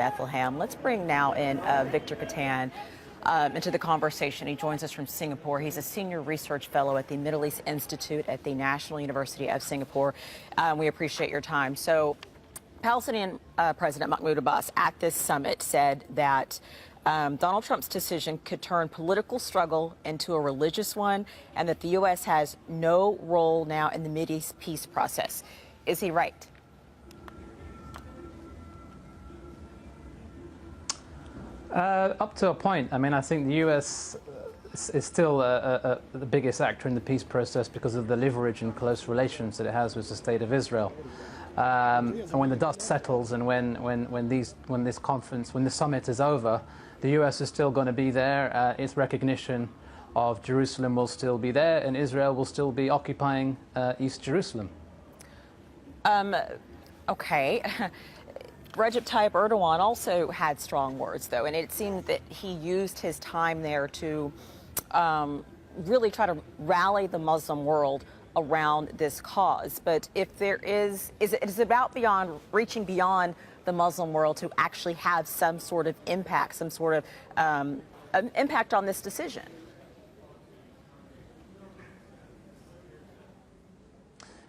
Bethlehem. Let's bring now in Victor Kattan into the conversation. He joins us from Singapore. He's a senior research fellow at the Middle East Institute at the National University of Singapore. We appreciate your time. So, Palestinian President Mahmoud Abbas at this summit said that Donald Trump's decision could turn political struggle into a religious one, and that the U.S. has no role now in the Mideast peace process. Is he right? Up to a point. I mean, I think the U.S. is still the biggest actor in the peace process because of the leverage and close relations that it has with the State of Israel. And when the dust settles and when this summit is over, the U.S. is still going to be there. Its recognition of Jerusalem will still be there, and Israel will still be occupying East Jerusalem. Okay. Recep Tayyip Erdogan also had strong words, though, and it seemed that he used his time there to really try to rally the Muslim world around this cause. But if there is it about reaching beyond the Muslim world to actually have some sort of impact, some sort of impact on this decision?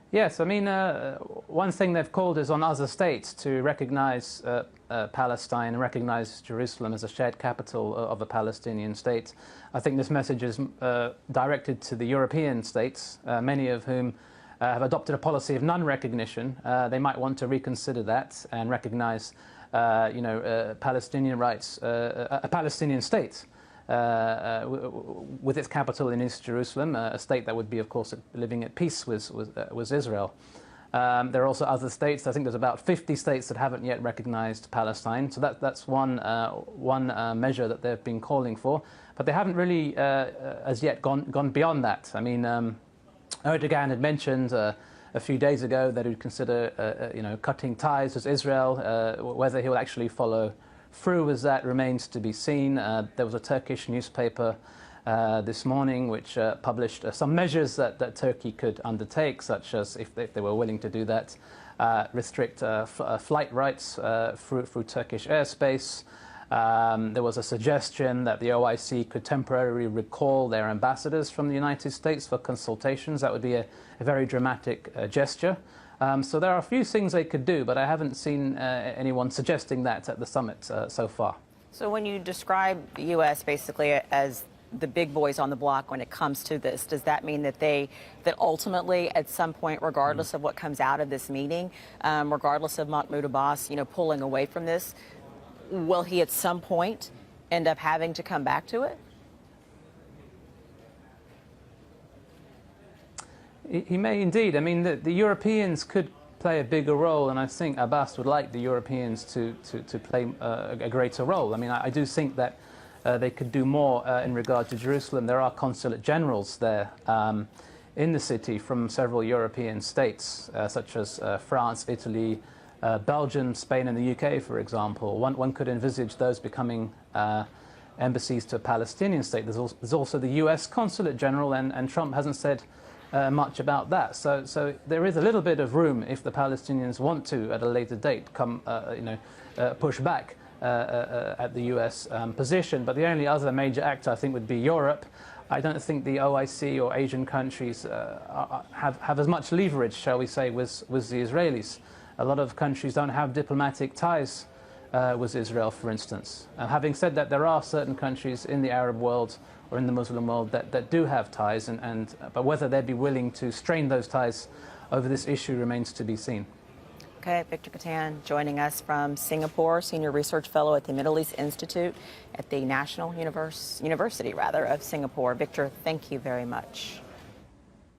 Yes, I mean, one thing they've called is on other states to recognize Palestine and recognize Jerusalem as a shared capital of a Palestinian state. I think this message is directed to the European states, many of whom have adopted a policy of non-recognition. They might want to reconsider that and recognize, Palestinian rights, a Palestinian state. With its capital in East Jerusalem, a state that would be, of course, living at peace with Israel. There are also other states. I think there's about 50 states that haven't yet recognized Palestine. So that's one measure that they've been calling for. But they haven't really, as yet, gone beyond that. I mean, Erdogan had mentioned a few days ago that he would consider, cutting ties with Israel. Whether he will actually follow through with that remains to be seen. There was a Turkish newspaper this morning which published some measures that Turkey could undertake, such as, if they were willing to do that, restrict flight rights through Turkish airspace. There was a suggestion that the OIC could temporarily recall their ambassadors from the United States for consultations. That would be a very dramatic gesture. So there are a few things they could do, but I haven't seen anyone suggesting that at the summit so far. So when you describe the U.S. basically as the big boys on the block when it comes to this, does that mean that that ultimately at some point, regardless of what comes out of this meeting, regardless of Mahmoud Abbas, pulling away from this, will he at some point end up having to come back to it? He may indeed. I mean, the Europeans could play a bigger role, and I think Abbas would like the Europeans to play a greater role. I mean, I do think that they could do more in regard to Jerusalem. There are consulate generals there in the city from several European states, such as France, Italy, Belgium, Spain, and the UK, for example. One could envisage those becoming embassies to a Palestinian state. There's also the US consulate general, and Trump hasn't said much about that. So there is a little bit of room if the Palestinians want to, at a later date, push back at the US position. But the only other major actor, I think, would be Europe. I don't think the OIC or Asian countries have as much leverage, shall we say, with the Israelis. A lot of countries don't have diplomatic ties with Israel, for instance. Having said that, there are certain countries in the Arab world or in the Muslim world that do have ties, but whether they'd be willing to strain those ties over this issue remains to be seen. Okay, Victor Kattan joining us from Singapore, senior research fellow at the Middle East Institute at the National University of Singapore. Victor, thank you very much.